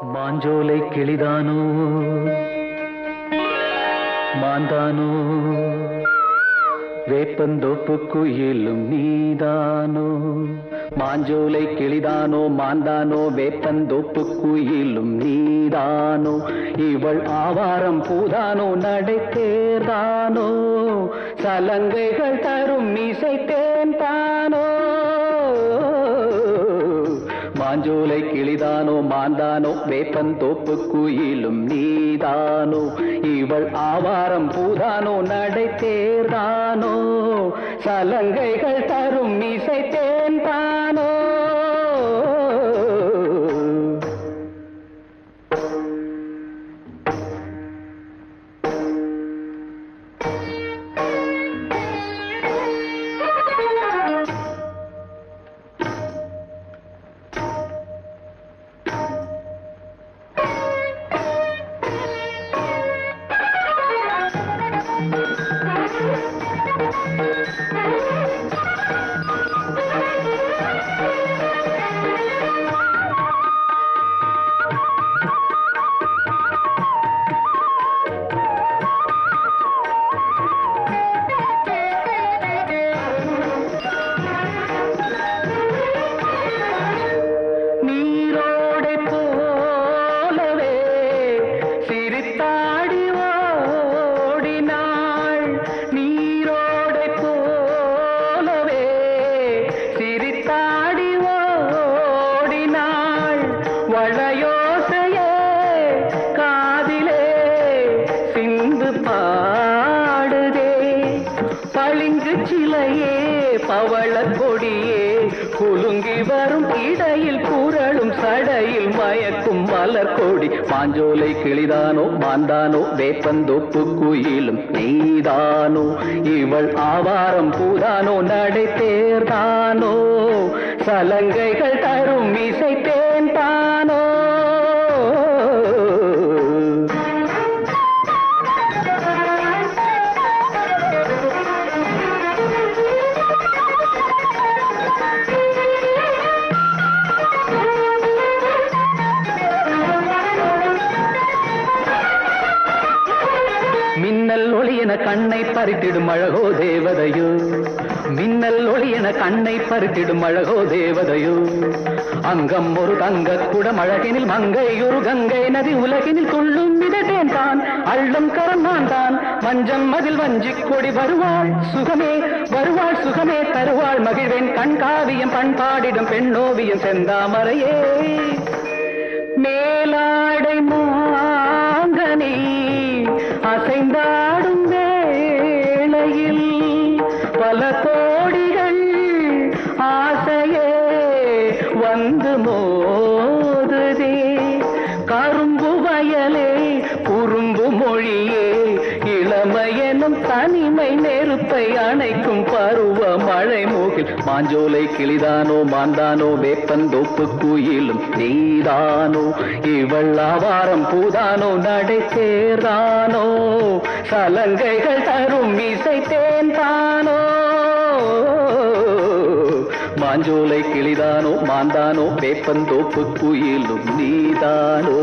மாஞ்சோலை கிளிதானோ மாந்தானோ வேப்பந்தோப்பு குயிலும் நீதானோ மாஞ்சோலை கிளிதானோ மாந்தானோ வேப்பந்தோப்பு குயிலும் நீதானோ இவள் ஆவாரம் பூதானோ நடை தேர்தானோ சலங்கைகள் தரும் இசை தேன்தானோ மாஞ்சோலை கிளிதானோ மாந்தானோ வேப்பந்தோப்பு குயிலும் நீதானோ இவள் ஆவாரம் பூதானோ நடை தேர்தானோ சலங்கைகள் தரும் இசை தேன்தானோ பவள கொடியே குலுங்கி வரும் இடையில் புரளும் சடையில் மயக்கும் மலர் கொடி மாஞ்சோலை கிளிதானோ மாந்தானோ வேப்பந்தோப்பு குயிலும் நீதானோ இவள் ஆவாரம் பூதானோ நடை தேர்தானோ சலங்கைகள் தரும் இசை தேன்தானோ மின்னல் ஒளி என கண்ணை பறித்திடும் அழகோ தேவதையோ மின்னல் ஒளி என கண்ணை பறித்திடும் அழகோ தேவதையோ அங்கம் ஒரு தங்க குடம் அழகினில் மங்கை ஒரு கங்கை நதி உலகினில் கொள்ளும் மிதட்டேன் தான் அள்ளும் கரம் நான் தான் மஞ்சம் மதில் வஞ்சிக் கொடி வருவாள் சுகமே தருவாள் மகிழ்வேன் கண்காவியம் பண்பாடிடும் பெண்ணோவியம் செந்தாமரையே மேலாடை மாங்கனி அசைந்தாடும் வேளையில் பல கோடிகள் ஆசையே வந்து மோதுதே கரும்பு வயலே குறும்பு மொழியே இளமையெனும் தனிமை நெருப்பை அணைக்கும் பருவ மழை மூகில் மாஞ்சோலை கிளிதானோ மாந்தானோ வேப்பந்தோப்பு குயிலும் நீதானோ இவள் ஆவாரம் பூதானோ நடை தேர்தானோ சலங்கைகள் தரும் இசை தேன்தானோ மாஞ்சோலை கிளிதானோ மாந்தானோ வேப்பந்தோப்பு குயிலும் நீதானோ